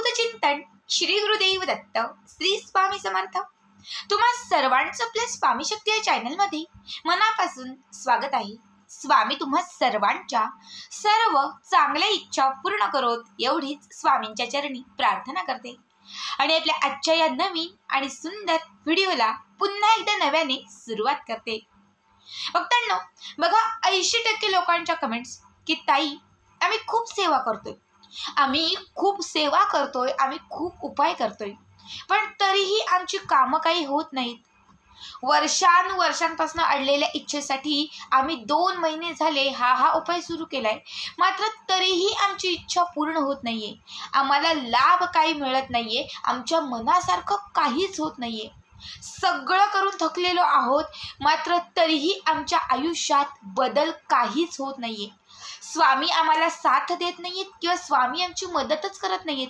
अवधूत चिंतन श्री गुरुदेव दत्त श्री स्वामी समर्थ। तुम्हा सर्वांचं आपल्या स्वामी शक्ती या चॅनलमध्ये मनापासून स्वागत आहे। स्वामी तुम्हा सर्वांच्या सर्व चांगल्या इच्छा पूर्ण करोत एवढीच स्वामींच्या चरणी प्रार्थना करते आणि आपल्या आजच्या या नवीन आणि सुंदर व्हिडिओला पुन्हा एकदा नव्याने सुरुवात करते। भक्तांनो, बघा 80% लोकांच्या कमेंट्स की ताई आम्ही खूप सेवा करतोय, आम्ही खूप उपाय करतोय, पण तरीही आमची कामं काही होत नाहीत। वर्षांपासून अडलेल्या इच्छेसाठी आम्ही 2 महिने झाले हा उपाय सुरू केलाय, मात्र तरीही आमची इच्छा पूर्ण होत नाहीये, आम्हाला लाभ काही मिळत नाहीये, आमच्या मनासारखं काहीच होत नाहीये। सगळं करून थकलेलो आहोत, मात्र तरीही आमच्या आयुष्यात बदल काहीच होत नाहीये। स्वामी आम्हाला साथ देत नाहीत किंवा स्वामी आमची मदतच करत नाहीत।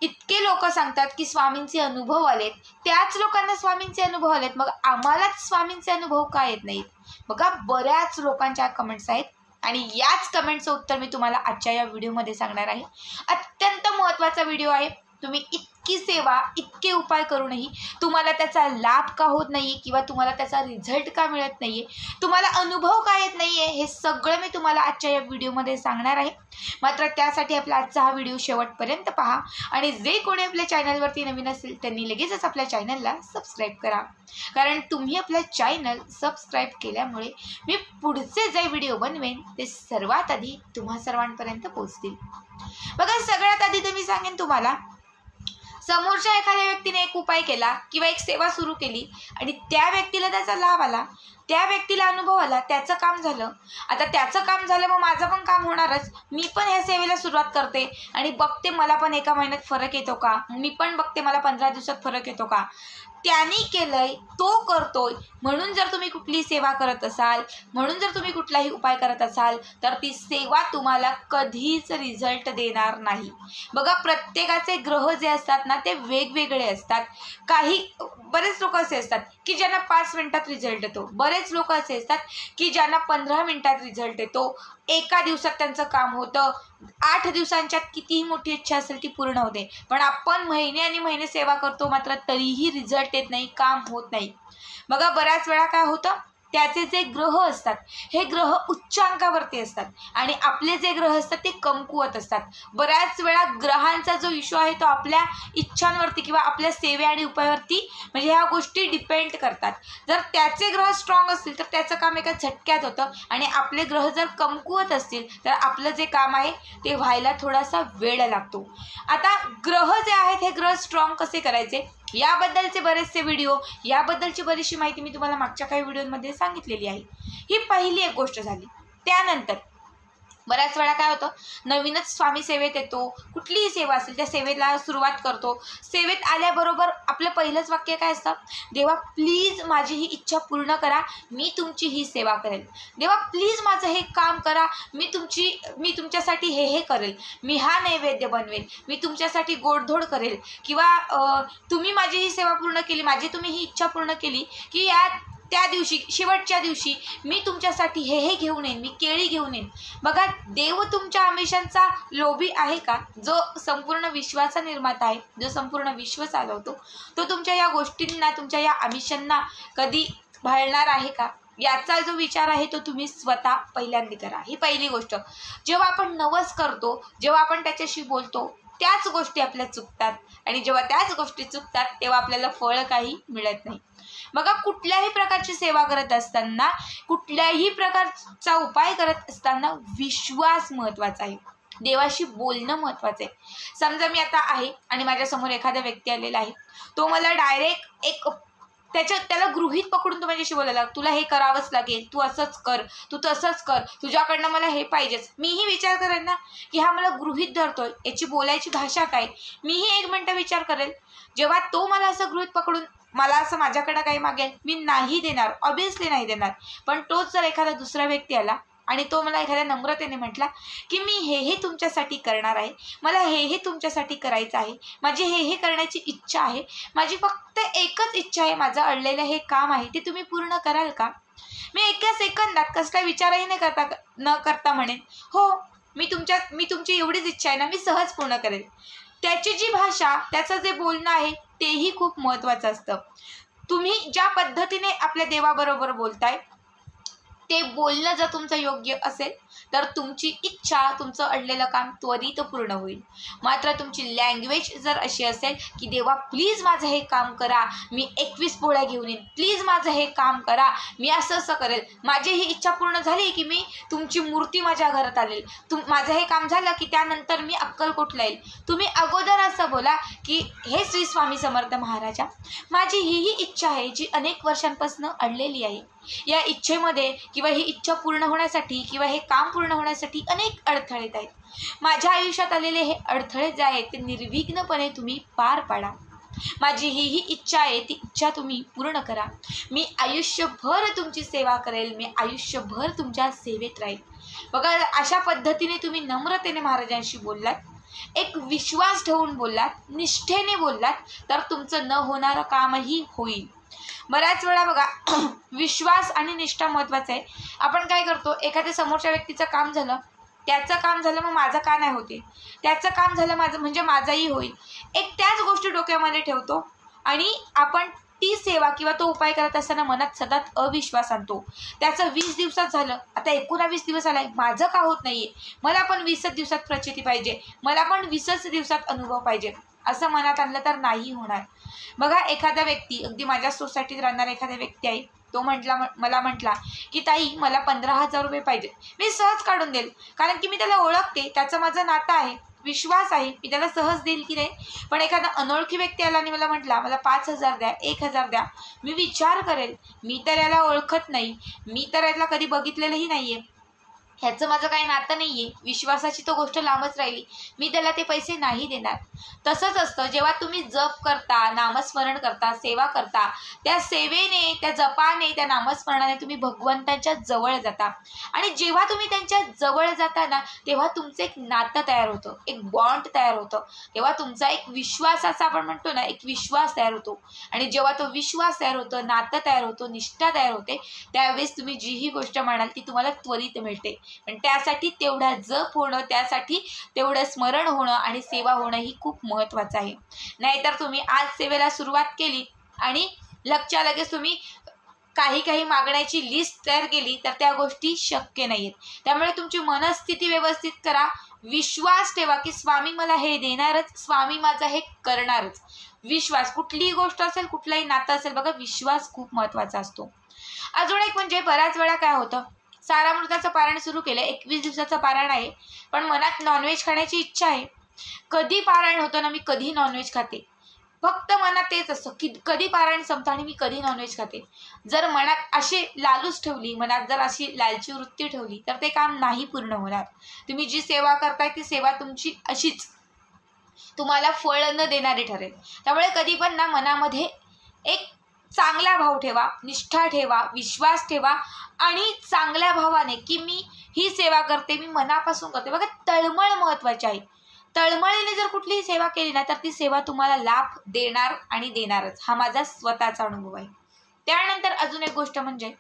इतके लोक सांगतात की स्वामींचे अनुभव आलेत, त्याच लोकांना स्वामींचे अनुभव आलेत, मग आम्हालाच स्वामींचे अनुभव का येत नाहीत? बघा, बऱ्याच लोकांच्या कमेंट्स आहेत आणि याच कमेंटचं उत्तर मी तुम्हाला आजच्या या व्हिडिओमध्ये सांगणार आहे। अत्यंत महत्त्वाचा व्हिडिओ आहे। तुम्ही इतकी सेवा, इतके उपाय करूनही तुम्हाला त्याचा लाभ का होत नाही किंवा तुम्हाला त्याचा रिझल्ट का मिळत नाहीये, तुम्हाला अनुभव का येत नाहीये, हे सगळं मी तुम्हाला आजच्या या व्हिडिओमध्ये सांगणार आहे। मात्र त्यासाठी आपला आजचा हा व्हिडिओ शेवटपर्यंत पहा आणि जे कोणी आपल्या चॅनलवरती नवीन असेल त्यांनी लगेचच आपल्या चॅनलला सबस्क्राईब करा, कारण तुम्ही आपल्या चॅनल सबस्क्राईब केल्यामुळे मी पुढचे जे व्हिडिओ बनवेन ते सर्वात आधी तुम्हा सर्वांपर्यंत पोहोचतील। बघा, सगळ्यात आधी तर मी सांगेन तुम्हाला, समोरच्या एखाद्या व्यक्तीने एक उपाय केला किंवा एक सेवा सुरू केली आणि त्या व्यक्तीला त्याचा लाभ आला, त्या व्यक्तीला अनुभव आला, त्याचं काम झालं। आता त्याचं काम झालं, मग माझं पण काम होणारच। मी पण ह्या सेवेला सुरुवात करते आणि बघते मला पण एका महिन्यात फरक येतो का, मी पण बघते मला 15 दिवसात फरक येतो का। त्यांनी केलंय, तो करतोय, म्हणून जर तुम्ही कुठली सेवा करत असाल, म्हणून जर तुम्ही कुठलाही उपाय करत असाल, तर ती सेवा तुम्हाला कधीच रिझल्ट देणार नाही। बघा, प्रत्येकाचे ग्रह जे असतात ना ते वेगवेगळे असतात। बरेच लोक असे असतात की ज्यांना 5 मिनिटात रिझल्ट येतो, बरेच लोक असे असतात की ज्यांना 15 मिनिटात रिझल्ट येतो, एका दिवसात त्यांचं काम होतं, 8 दिवसांच्यात कितीही मोठी इच्छा असेल ती पूर्ण होते। पण आपण महिने आणि महिने सेवा करतो, मात्र तरीही रिझल्ट येत नाही, काम होत नाही। बघा, बऱ्याच वेळा काय होतं, त्याचे जे ग्रह असतात हे ग्रह उच्चांकावरती असतात आणि आपले जे ग्रह असतात ते कमकुवत असतात। बऱ्याच वेळा ग्रहांचा जो इश्यू आहे तो आपल्या इच्छांवरती किंवा आपल्या सेवे आणि उपायावरती, म्हणजे ह्या गोष्टी डिपेंड करतात। जर त्याचे ग्रह स्ट्रॉंग असतील तर त्याचं काम एका झटक्यात होतं आणि आपले ग्रह जर कमकुवत असतील तर आपलं जे काम आहे ते व्हायला थोडासा वेळ लागतो। आता ग्रह जे आहेत हे ग्रह स्ट्रॉंग कसे करायचे याबद्दलचे बरेचसे व्हिडिओ, याबद्दलची बरीचशी माहिती मी तुम्हाला मागच्या काही व्हिडिओमध्ये सांगितलेली आहे। ही पहिली एक गोष्ट झाली। त्यानंतर बऱ्याच वेळा काय होतं, नवीनच स्वामी सेवेत येतो, कुठलीही सेवा असेल त्या सेवेला सुरुवात करतो। सेवेत आल्याबरोबर आपलं पहिलंच वाक्य काय असतं, देवा प्लीज माझी ही इच्छा पूर्ण करा, मी तुमची ही सेवा करेल। देवा प्लीज माझं हे काम करा, मी तुमच्यासाठी हे करेल, मी हा नैवेद्य बनवेल, मी तुमच्यासाठी गोडधोड करेल, किंवा तुम्ही माझी ही सेवा पूर्ण केली, तुम्ही ही इच्छा पूर्ण केली की त्या दिवशी, शेवटच्या दिवशी मी तुमच्यासाठी हे घेऊन येईन, मी केळी घेऊन येईन। बघा, देव तुमच्या आमिषांचा लोभी आहे का? जो संपूर्ण विश्वाचा निर्माता आहे, जो संपूर्ण विश्व चालवतो, तो तुमच्या या गोष्टींना, तुमच्या या आमिषांना कधी भाळणार आहे का? याचा जो विचार आहे तो तुम्ही स्वतः पहिल्यांदा करा। ही पहिली गोष्ट। जेव्हा आपण नवस करतो, जेव्हा आपण त्याच्याशी बोलतो, त्याच गोष्टी आपल्या चुकतात आणि जेव्हा त्याच गोष्टी चुकतात तेव्हा आपल्याला फळ काही मिळत नाही। बघा, कुठल्याही प्रकारची सेवा करत असताना, कुठल्याही प्रकारचा उपाय करत असताना विश्वास महत्त्वाचा आहे, देवाशी बोलणं महत्त्वाचं आहे। समजा मी आता आहे आणि माझ्यासमोर एखादा व्यक्ती आलेला आहे, तो मला डायरेक्ट त्याला गृहीत पकडून तो माझ्याशी बोलायला, तुला हे करावंच लागेल, तू असंच कर, तू तसंच कर, तुझ्याकडनं मला हे पाहिजेच। मीही विचार करेन ना की हा मला गृहीत धरतोय, याची बोलायची भाषा काय, मीही 1 मिनिट विचार करेल। जेव्हा तो मला असं गृहीत पकडून मला असं माझ्याकडं काही मागेल, मी नाही देणार, ऑब्व्हियसली नाही देणार। पण तोच जर एखादा दुसरा व्यक्ती आला आणि तो मला एखाद्या नम्रतेने म्हटला की मी हे तुमच्यासाठी करणार आहे, मला हे तुमच्यासाठी करायचं आहे, माझी हे करण्याची इच्छा आहे, माझी फक्त एकच इच्छा आहे, माझं अडलेलं हे काम आहे ते तुम्ही पूर्ण कराल का? मी एका सेकंदात कसला विचारही न करता म्हणेन, हो, मी तुमची एवढीच इच्छा आहे ना, मी सहज पूर्ण करेन। त्याची जी भाषा, त्याचं जे बोलणं आहे तेही खूप महत्त्वाचं असतं. तुम्ही ज्या पद्धतीने आपल्या देवाबरोबर बोलताय ते बोलणं जर तुमचं योग्य असेल तर तुमची इच्छा, तुमचं अडलेलं काम त्वरित पूर्ण होईल. मात्र तुमची लँग्वेज जर अशी असेल की देवा प्लीज माझं हे काम करा, मी 21 पोळ्या घेऊन येईन, प्लीज माझं हे काम करा, मी असं असं करेल, माझी ही इच्छा पूर्ण झाली की मी तुमची मूर्ती माझ्या घरात आणेल, माझं हे काम झालं की त्यानंतर मी अक्कलकोटला येईल. तुम्ही अगोदर असं बोला की हे श्री स्वामी समर्थ महाराजा, माझी ही इच्छा आहे जी अनेक वर्षांपासून अडलेली आहे. या इच्छेमध्ये किंवा ही इच्छा पूर्ण होण्यासाठी किंवा हे काम पूर्ण होण्यासाठी अनेक अडथळे येत आहेत. माझ्या आयुष्यात आलेले हे अडथळे जे आहेत ते निर्विघ्नपणे तुम्ही पार पाडा. माझी ही इच्छा आहे, ती इच्छा तुम्ही पूर्ण करा. मी आयुष्यभर तुमची सेवा करेल, मी आयुष्यभर तुमच्या सेवेत राहील. बघा, अशा पद्धतीने तुम्ही नम्रतेने महाराजांशी बोललात, एक विश्वास ठेवून बोललात, निष्ठेने बोललात, तर तुमचं न होणारं कामही होईल. बऱ्याच वेळा बघा विश्वास आणि निष्ठा महत्त्वाचं आहे. आपण काय करतो, एखाद्या समोरच्या व्यक्तीचं काम झालं, त्याचं काम झालं, मग माझं का नाही होते, त्याचं काम झालं माझं म्हणजे माझंही होईल, एक त्याच गोष्टी डोक्यामध्ये ठेवतो आणि आपण ती सेवा किंवा तो उपाय करत असताना मनात सतत अविश्वास आणतो. त्याचं 20 दिवसात झालं, आता 19 दिवस आलाय, माझं का होत नाहीये, मला पण 20 दिवसात प्रचिती पाहिजे, मला पण 20 दिवसात अनुभव पाहिजे, असं मनात आणलं तर नाही होणार. बघा, एखादा व्यक्ती, अगदी माझ्या सोसायटीत राहणारा एखादा व्यक्ती आहे, तो मला म्हटला की ताई मला 15,000 रुपये पाहिजे, मी सहज काढून देईल, कारण की मी त्याला ओळखते, त्याचं माझं नातं आहे, विश्वास आहे, मी त्याला सहज देईल की नाही. पण एखादा अनोळखी व्यक्ती आला आणि मला म्हटला मला 5,000 द्या, 1,000 द्या, मी विचार करेल, मी तर याला ओळखत नाही, मी तर याला कधी बघितलेलंही नाही आहे, ह्याचं माझं काही नातं नाही आहे, विश्वासाची तो गोष्ट लांबच राहिली, मी त्याला ते पैसे नाही देणार. तसंच असतं, जेव्हा तुम्ही जप करता, नामस्मरण करता, सेवा करता, त्या सेवेने, त्या जपाने, त्या नामस्मरणाने तुम्ही भगवंतांच्या जवळ जाता. आणि जेव्हा तुम्ही त्यांच्या जवळ जाता ना, तेव्हा तुमचं एक नातं तयार होतं, एक बॉन्ड तयार होतं, तेव्हा तुमचा एक विश्वासाचा आपण म्हणतो ना, एक विश्वास तयार होतो. आणि जेव्हा तो विश्वास तयार होतो, नातं तयार होतो, निष्ठा तयार होते, त्यावेळेस तुम्ही जी ही गोष्ट म्हणाल ती तुम्हाला त्वरित मिळते. पण त्यासाठी तेवढा जप होणं, त्यासाठी तेवढं स्मरण होणं आणि सेवा होणं ही खूप महत्त्वाचं आहे. नाहीतर तुम्ही आज सेवेला सुरुवात केली आणि लगेच तुम्ही काही मागण्याची लिस्ट तयार केली तर त्या गोष्टी शक्य नाही आहेत. त्यामुळे तुमची मनस्थिती व्यवस्थित करा, विश्वास ठेवा की स्वामी मला हे देणारच, स्वामी माझं हे करणारच. विश्वास, कुठलीही गोष्ट असेल, कुठलंही नातं असेल, बघा विश्वास खूप महत्त्वाचा असतो. अजून एक म्हणजे बऱ्याच वेळा काय होतं, सारामृताचं पारायण सुरू केलं, 21 दिवसाचं पारायण आहे, पण मनात नॉनव्हेज खाण्याची इच्छा आहे. कधी पारायण होतं ना, मी कधी नॉनव्हेज खाते, फक्त मनात तेच असतं की कधी पारायण संपतं आणि मी कधी नॉनव्हेज खाते. जर मनात अशी लालूच ठेवली, मनात जर अशी लालची वृत्ती ठेवली तर ते काम नाही पूर्ण होणार. तुम्ही जी सेवा करताय ती सेवा तुमची अशीच तुम्हाला फळ न देणारी ठरेल. त्यामुळे कधी पण ना मनामध्ये एक चांगला भाव ठेवा, निष्ठा ठेवा, विश्वास ठेवा आणि चांगल्या भावाने की मी ही सेवा करते, मी मनापासून करते. बघा, तळमळ महत्त्वाची आहे. तळमळीने जर कुठलीही सेवा केली ना तर ती सेवा तुम्हाला लाभ देणार आणि देणारच, हा माझा स्वतःचा अनुभव आहे. त्यानंतर अजून एक गोष्ट म्हणजे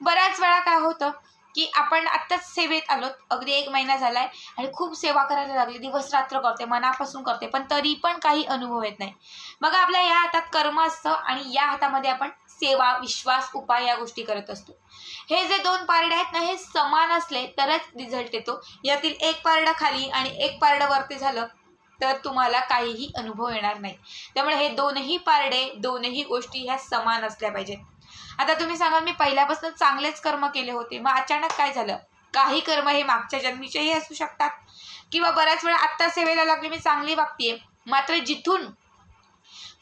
बऱ्याच वेळा काय होतं की आपण आत्ताच सेवेत आलो, अगदी 1 महिना झालाय आणि खूप सेवा करायला लागली, दिवस रात्र करते, मनापासून करते, पण तरी पण काही अनुभव येत नाही. मग आपल्या या हातात कर्म असतं आणि या हातामध्ये आपण सेवा, विश्वास, उपाय या गोष्टी करत असतो. हे जे 2 पारडे आहेत ना, हे समान असले तरच रिझल्ट येतो. यातील एक पारडं खाली आणि एक पारडं वरती झालं तर तुम्हाला काहीही अनुभव येणार नाही. त्यामुळे हे दोनही पारडे, दोनही गोष्टी ह्या समान असल्या पाहिजेत. आता तुम्ही सांगाल मी पहिल्यापासून चांगलेच कर्म केले होते, मग अचानक काय झालं? काही कर्म हे मागच्या जन्मीचेही असू शकतात किंवा बऱ्याच वेळा आत्ता सेवेला लागले, मी चांगली वागतेय, मात्र जिथून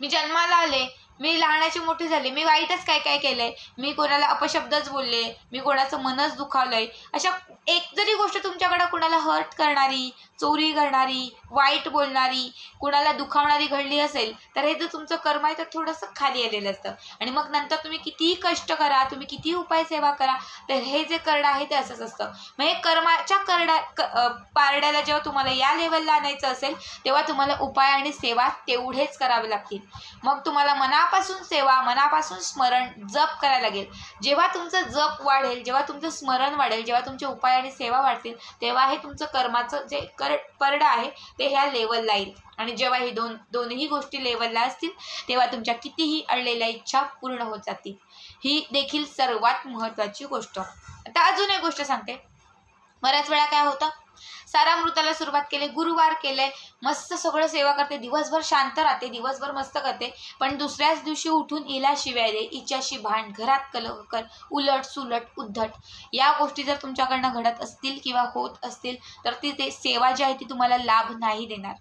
मी जन्माला आले, मी लहानाची मोठी झाली, मी वाईटच काय केलंय, मी कोणाला अपशब्दच बोलले, मी कोणाचं मनच दुखावलंय, अशा एक जरी गोष्ट तुमच्याकडे कोणाला हर्ट करणारी, चोरी करणारी, वाईट बोलणारी, कोणाला दुखावणारी घडली असेल तर हे जे तुमचं कर्म आहे तर थोडंसं खाली आलेलं असतं. आणि मग नंतर तुम्ही कितीही कष्ट करा, तुम्ही कितीही उपाय सेवा करा, तर हे जे करडं आहे ते असंच असतं. मग हे कर्माच्या पारड्याला जेव्हा तुम्हाला या लेवलला आणायचं असेल तेव्हा तुम्हाला उपाय आणि सेवा तेवढेच करावे लागतील. मग तुम्हाला मनापासून सेवा, मनापासून स्मरण, जप करायला लागेल. जेव्हा तुमचं जप वाढेल, जेव्हा तुमचं स्मरण वाढेल, जेव्हा तुमचे उपाय आणि सेवा वाढतील, तेव्हा हे तुमचं कर्माचं जे परडा आहे ते ह्या लेवलला येईल. आणि जेव्हा ही दोन्ही गोष्टी लेवलला असतील तेव्हा तुमच्या कितीही अडलेल्या इच्छा पूर्ण होत जातील. ही देखील सर्वात महत्त्वाची गोष्ट. आता अजून एक गोष्ट सांगते. बऱ्याच वेळा काय होतं, सारामृताला सुरुवात केली, गुरुवार केले, मस्त सगळं सेवा करते, दिवसभर शांत राहते, दिवसभर मस्त करते, पण दुसऱ्याच दिवशी उठून हिला शिव्या दे, हिच्याशी भांड, घरात कलह कर, उलट सुलट उद्धट, या गोष्टी जर तुमच्याकडनं घडत असतील किंवा होत असतील तर ती सेवा जी आहे ती तुम्हाला लाभ नाही देणार.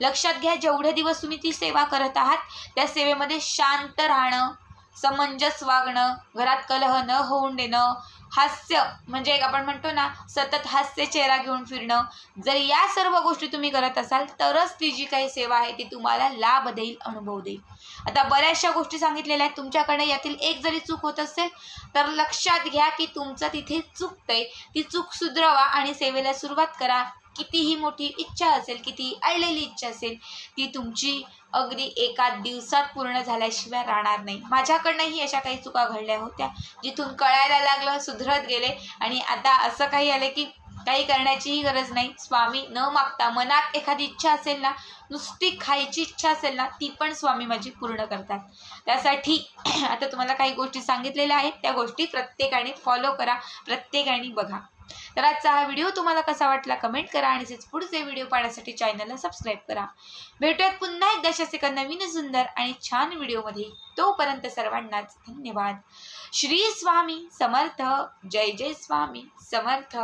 लक्षात घ्या, जेवढे दिवस तुम्ही ती सेवा करत आहात त्या सेवेमध्ये शांत राहणं, समंजस वागणं, घरात कलह न होऊन देणं, हास्य म्हणजे एक आपण म्हणतो ना सतत हास्य चेहरा घेऊन फिरणं, जर या सर्व गोष्टी तुम्ही करत असाल तरच ती जी काही सेवा आहे ती तुम्हाला लाभ देईल, अनुभव देईल. आता बऱ्याचशा गोष्टी सांगितलेल्या आहेत, तुमच्याकडे यातील एक जरी चूक होत असेल तर लक्षात घ्या की तुमचं तिथे चुकतंय, ती चूक सुधरवा आणि सेवेला सुरुवात करा. कितीही मोठी इच्छा असेल, किती अडलेली इच्छा असेल, ती तुमची अगदी एका दिवसात पूर्ण झाल्याशिवाय राहणार नाही. माझ्याकडनंही अशा काही चुका घडल्या होत्या, जिथून कळायला लागलं, सुधरत गेले आणि आता असं काही आले की काही करण्याचीही गरज नाही. स्वामी न मागता मनात एखादी इच्छा असेल ना, नुसती खायची इच्छा असेल ना, ती पण स्वामी माझी पूर्ण करतात. त्यासाठी आता तुम्हाला काही गोष्टी सांगितलेल्या आहेत, त्या गोष्टी प्रत्येकाने फॉलो करा, प्रत्येकाने बघा. तर आजचा हा व्हिडिओ तुम्हाला कसा वाटला कमेंट करा आणि असेच पुढचे व्हिडिओ पाहण्यासाठी चॅनलला सबस्क्राईब करा. भेटूयात पुन्हा एकदा अशाच एका नवीन सुंदर आणि छान व्हिडिओमध्ये. तोपर्यंत सर्वांनाच धन्यवाद. श्री स्वामी समर्थ. जय जय स्वामी समर्थ.